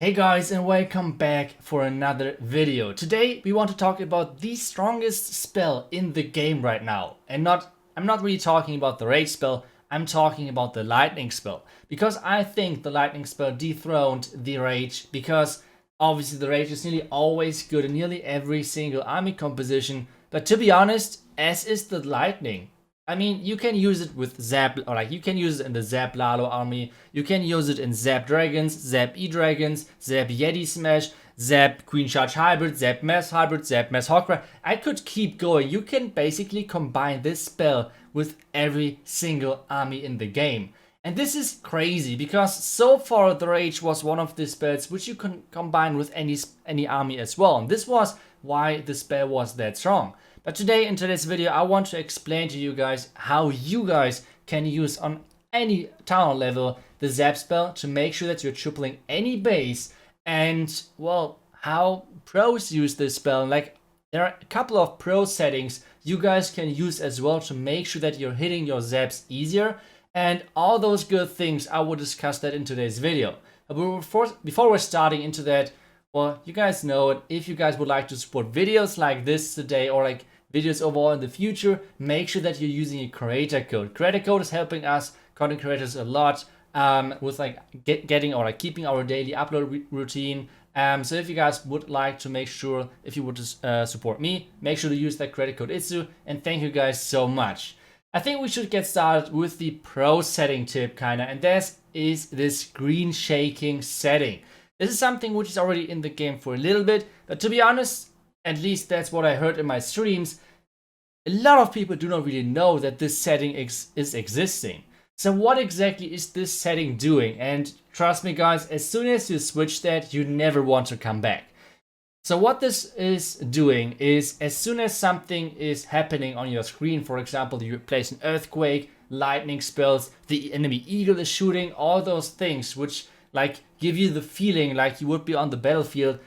Hey guys, and welcome back for another video. Today we want to talk about the strongest spell in the game right now. And I'm not really talking about the rage spell, I'm talking about the lightning spell. Because I think the lightning spell dethroned the rage, because obviously the rage is nearly always good in nearly every single army composition. But to be honest, as is the lightning. I mean, you can use it with Zap, or like you can use it in the Zap Lalo army, you can use it in Zap Dragons, Zap E-Dragons, Zap Yeti Smash, Zap Queen Charge Hybrid, Zap Mass Hybrid, Zap Mass Hawkeye. I could keep going. You can basically combine this spell with every single army in the game. And this is crazy, because so far the Rage was one of the spells which you can combine with any army as well. And this was why the spell was that strong. But today, in today's video, I want to explain to you guys how you guys can use on any town level the Zap spell to make sure that you're tripling any base, and well, how pros use this spell. Like, there are a couple of pro settings you guys can use as well to make sure that you're hitting your Zaps easier, and all those good things. I will discuss that in today's video. But before we're starting into that, well, you guys know it. If you guys would like to support videos like this today, or like videos overall in the future, make sure that you're using a creator code. Creator code is helping us content creators a lot with like getting or like keeping our daily upload routine. So if you guys would like to make sure, if you would support me, make sure to use that creator code ITSU, and thank you guys so much. I think we should get started with the pro setting tip kinda, and that is this screen shaking setting. This is something which is already in the game for a little bit, but to be honest, at least that's what I heard in my streams, a lot of people do not really know that this setting is existing. So what exactly is this setting doing? And trust me guys, as soon as you switch that, you never want to come back. So what this is doing is, as soon as something is happening on your screen, for example, you place an earthquake, lightning spells, the enemy eagle is shooting, all those things which like give you the feeling like you would be on the battlefield,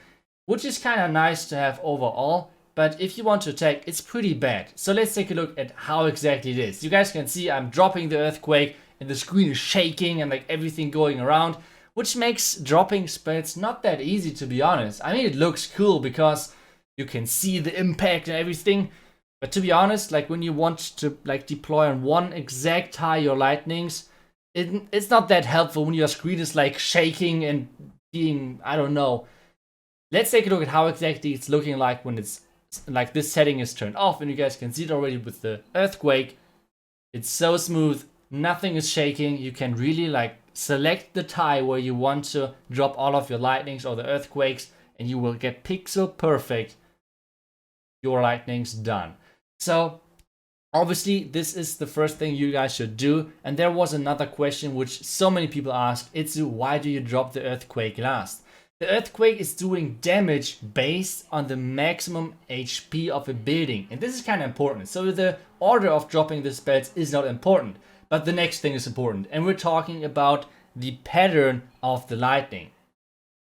which is kind of nice to have overall. But if you want to attack, it's pretty bad. So let's take a look at how exactly it is. You guys can see I'm dropping the earthquake and the screen is shaking and like everything going around, which makes dropping spells not that easy, to be honest. I mean, it looks cool because you can see the impact and everything. But to be honest, like when you want to like deploy on one exact tile your lightnings, it's not that helpful when your screen is like shaking and being, I don't know. Let's take a look at how exactly it's looking like when it's like this setting is turned off, and you guys can see it already with the earthquake. It's so smooth, nothing is shaking. You can really like select the tile where you want to drop all of your lightnings or the earthquakes, and you will get pixel perfect your lightnings done. So obviously this is the first thing you guys should do. And there was another question which so many people asked, it's why do you drop the earthquake last? The earthquake is doing damage based on the maximum HP of a building, and this is kind of important. So the order of dropping the spells is not important, but the next thing is important, and we're talking about the pattern of the lightning.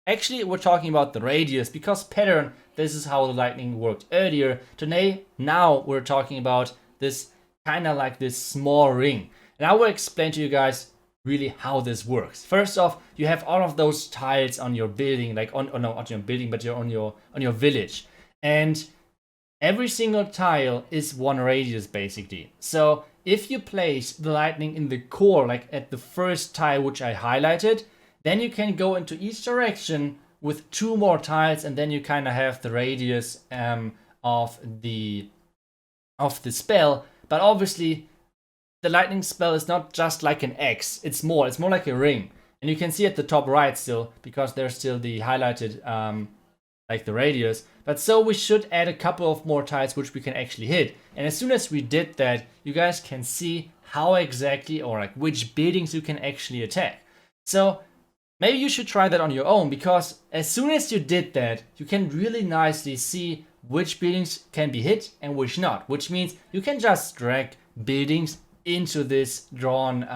Actually, we're talking about the radius, because pattern, this is how the lightning worked earlier. Today, now we're talking about this kind of like this small ring, and I will explain to you guys really how this works. First off, you have all of those tiles on your building, like on not your building, but you're on your village, and every single tile is one radius basically. So if you place the lightning in the core, like at the first tile which I highlighted, then you can go into each direction with 2 more tiles, and then you kind of have the radius of the spell. But obviously the lightning spell is not just like an X, it's more like a ring. And you can see at the top right still, because there's still the highlighted like the radius. But so we should add a couple of more tiles which we can actually hit. And as soon as we did that, you guys can see how exactly, or like which buildings you can actually attack. So maybe you should try that on your own, because as soon as you did that, you can really nicely see which buildings can be hit and which not. Which means you can just drag buildings into this drawn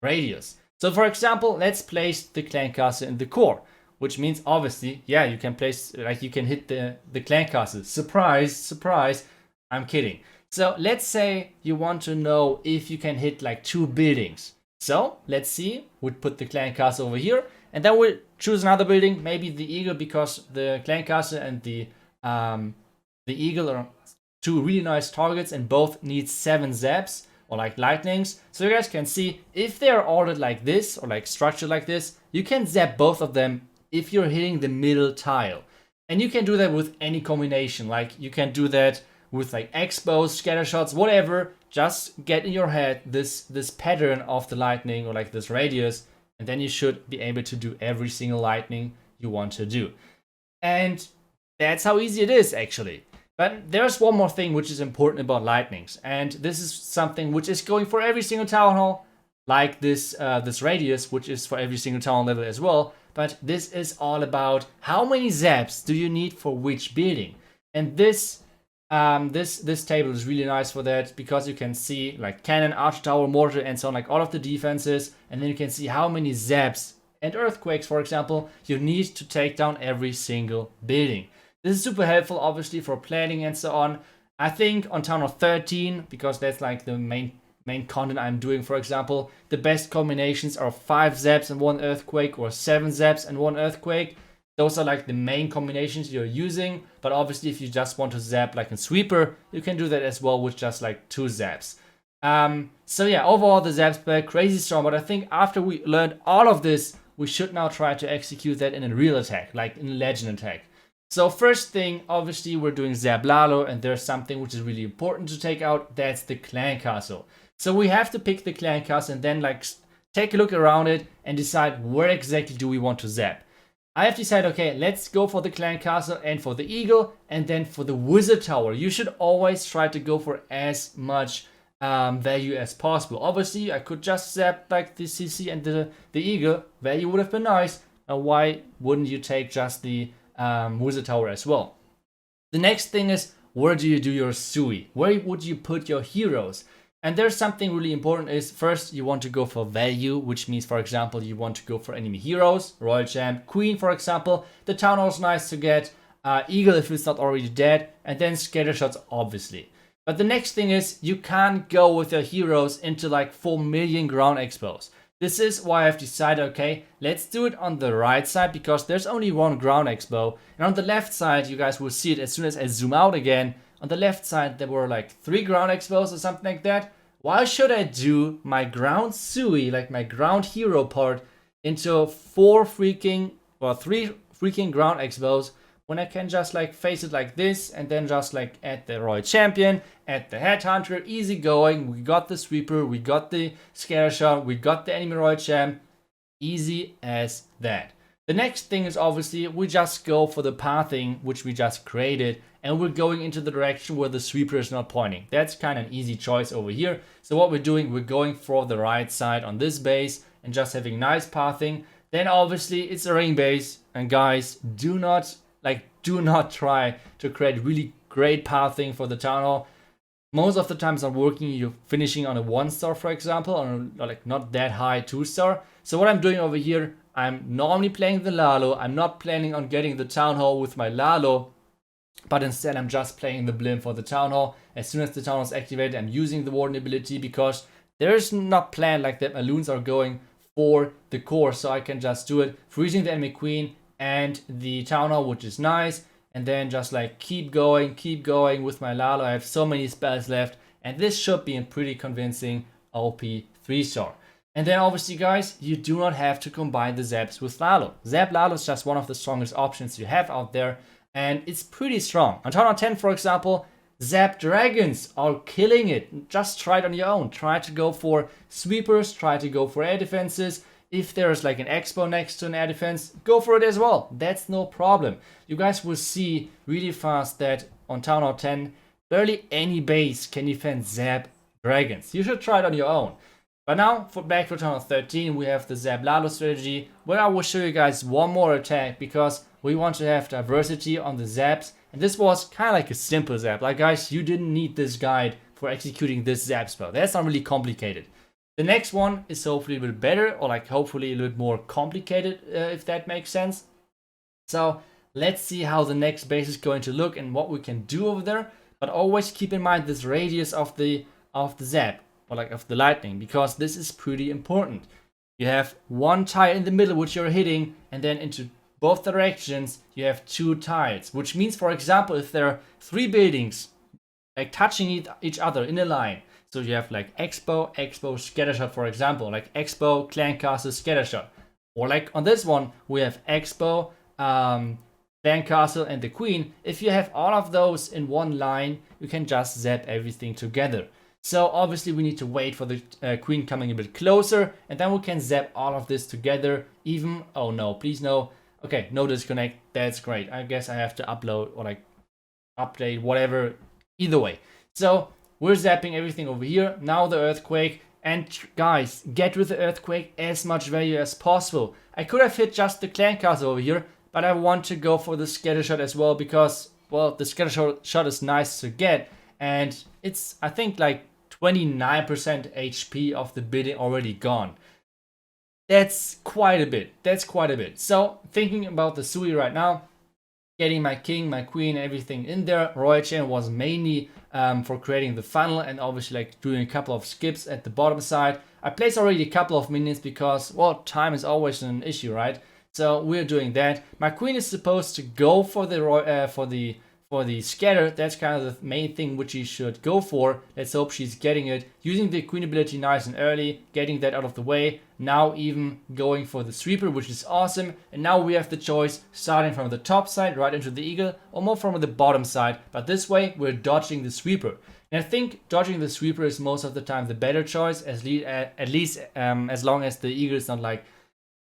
radius. So for example, let's place the clan castle in the core, which means obviously, yeah, you can place, like you can hit the clan castle. Surprise, surprise, I'm kidding. So let's say you want to know if you can hit like 2 buildings. So let's see, we'd put the clan castle over here, and then we'll choose another building, maybe the eagle, because the clan castle and the eagle are two really nice targets and both need 7 zaps or like lightnings. So you guys can see if they are ordered like this or like structured like this, you can zap both of them if you're hitting the middle tile. And you can do that with any combination. Like you can do that with like expos, scatter shots, whatever. Just get in your head this pattern of the lightning or like this radius, and then you should be able to do every single lightning you want to do. And that's how easy it is actually. But there's one more thing which is important about lightnings, and this is something which is going for every single town hall, like this radius, which is for every single town level as well. But this is all about how many zaps do you need for which building, and this table is really nice for that, because you can see like cannon, archer tower, mortar, and so on, like all of the defenses, and then you can see how many zaps and earthquakes, for example, you need to take down every single building. This is super helpful, obviously, for planning and so on. I think on Townhall 13, because that's like the main content I'm doing, for example, the best combinations are 5 zaps and 1 earthquake, or 7 zaps and 1 earthquake. Those are like the main combinations you're using. But obviously, if you just want to zap like a sweeper, you can do that as well with just like 2 zaps. So yeah, overall the zap spell crazy strong. But I think after we learned all of this, we should now try to execute that in a real attack, like in a legend attack. So first thing, obviously, we're doing Zap Lalo, and there's something which is really important to take out. That's the clan castle. So we have to pick the clan castle and then like take a look around it and decide where exactly do we want to zap. I have decided, okay, let's go for the clan castle and for the eagle, and then for the wizard tower. You should always try to go for as much value as possible. Obviously, I could just zap like the CC and the eagle. Value would have been nice. Why wouldn't you take just the wizard tower as well? The next thing is, where do you do your sui? Where would you put your heroes? And there's something really important is, first you want to go for value, which means, for example, you want to go for enemy heroes, royal champ, queen, for example. The town hall is nice to get, eagle if it's not already dead, and then scatter shots, obviously. But the next thing is, you can't go with your heroes into like 4 million ground expos. This is why I've decided, okay, let's do it on the right side, because there's only 1 ground expo. And on the left side, you guys will see it as soon as I zoom out again. On the left side, there were like 3 ground expos or something like that. Why should I do my ground sui, like my ground hero part, into 3 freaking ground expos, when I can just like face it like this, and then just like add the royal champion, add the headhunter, easy going. We got the sweeper, we got the scatter shot, we got the enemy royal champ, easy as that. The next thing is, obviously, we just go for the pathing which we just created, and we're going into the direction where the sweeper is not pointing. That's kind of an easy choice over here. So what we're doing, we're going for the right side on this base and just having nice pathing. Then obviously it's a ring base, and guys, do not try to create really great pathing for the town hall. Most of the times not working. You're finishing on a 1-star, for example, or like not that high 2-star. So what I'm doing over here, I'm normally playing the Lalo. I'm not planning on getting the town hall with my Lalo, but instead I'm just playing the Blim for the town hall. As soon as the town hall is activated, I'm using the warden ability, because there's not planned like that. My loons are going for the core, so I can just do it, freezing the enemy queen and the town hall, which is nice. And then just like keep going with my Lalo. I have so many spells left, and this should be a pretty convincing OP 3-star. And then obviously, guys, you do not have to combine the zaps with Lalo. Zap Lalo is just one of the strongest options you have out there, and it's pretty strong. On Townhall 10, for example, Zap Dragons are killing it. Just try it on your own. Try to go for sweepers, try to go for air defenses. If there's like an expo next to an air defense, go for it as well. That's no problem. You guys will see really fast that on Townhall 10, barely any base can defend Zap Dragons. You should try it on your own. But now, back to Townhall 13, we have the Zap Lalo strategy, where I will show you guys one more attack, because we want to have diversity on the zaps. And this was kind of like a simple zap. Like, guys, you didn't need this guide for executing this zap spell. That's not really complicated. The next one is hopefully a bit better, or like hopefully a little bit more complicated, if that makes sense. So let's see how the next base is going to look and what we can do over there. But always keep in mind this radius of the zap, or like of the lightning, because this is pretty important. you have one tile in the middle which you're hitting, and then into both directions you have 2 tiles, which means, for example, if there are 3 buildings like touching each other in a line, so you have like Expo, Scattershot, for example, like Expo, Clan Castle, Scattershot, or like on this one we have Expo, Clan Castle, and the Queen. If you have all of those in one line, you can just zap everything together. So obviously we need to wait for the Queen coming a bit closer, and then we can zap all of this together. Even, oh no, please no. Okay, no disconnect. That's great. I guess I have to upload or like update, whatever. Either way. So we're zapping everything over here. Now the earthquake. And guys, get with the earthquake as much value as possible. I could have hit just the Clan Castle over here, but I want to go for the scatter shot as well because, well, the scatter shot is nice to get. And it's, I think, like 29% HP of the building already gone. That's quite a bit. That's quite a bit. So thinking about the Sui right now, getting my king, my queen, everything in there. Royal Chain was mainly for creating the funnel and obviously like doing a couple of skips at the bottom side. I placed already a couple of minions because, well, time is always an issue, right? So we're doing that. My queen is supposed to go for the scatter. That's kind of the main thing which she should go for. Let's hope she's getting it. Using the queen ability nice and early, getting that out of the way. Now even going for the sweeper, which is awesome. And now we have the choice starting from the top side right into the eagle, or more from the bottom side. But this way we're dodging the sweeper. And I think dodging the sweeper is most of the time the better choice, at least as long as the eagle is not like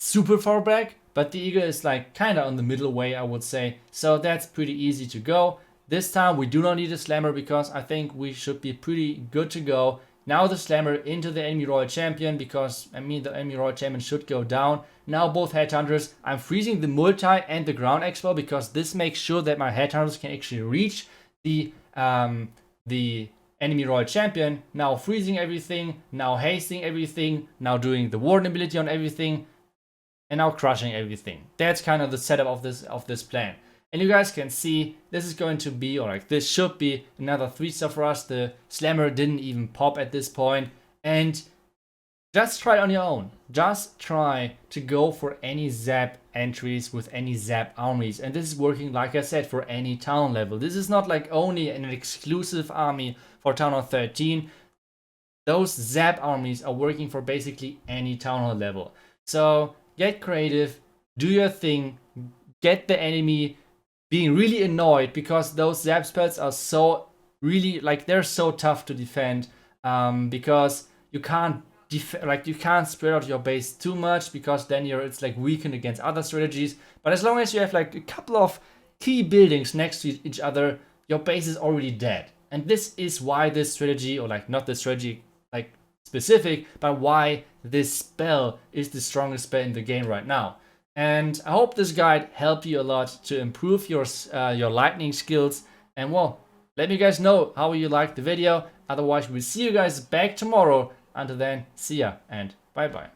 super far back. But the eagle is like kind of on the middle way, I would say. So that's pretty easy to go. This time we do not need a slammer because I think we should be pretty good to go. Now the slammer into the enemy royal champion because, I mean, the enemy royal champion should go down. Now both headhunters. I'm freezing the multi and the ground expo because this makes sure that my headhunters can actually reach the enemy royal champion. Now freezing everything, now hasting everything, now doing the warden ability on everything. And now crushing everything. That's kind of the setup of this plan. And you guys can see this is going to be, or like this should be, another 3-star for us. The slammer didn't even pop at this point. And just try it on your own. Just try to go for any zap entries with any zap armies. And this is working, like I said, for any town level. This is not like only an exclusive army for Townhall 13. Those zap armies are working for basically any Townhall level. So get creative, do your thing, get the enemy being really annoyed because those zap spells are so really, like, they're so tough to defend because you can't you can't spread out your base too much because then it's like weakened against other strategies. But as long as you have like a couple of key buildings next to each other, your base is already dead. And this is why this strategy, or like not the strategy like specific, but why this spell is the strongest spell in the game right now. And I hope this guide helped you a lot to improve your lightning skills. And well, let me guys know how you liked the video. Otherwise, we'll see you guys back tomorrow. Until then, see ya and bye bye.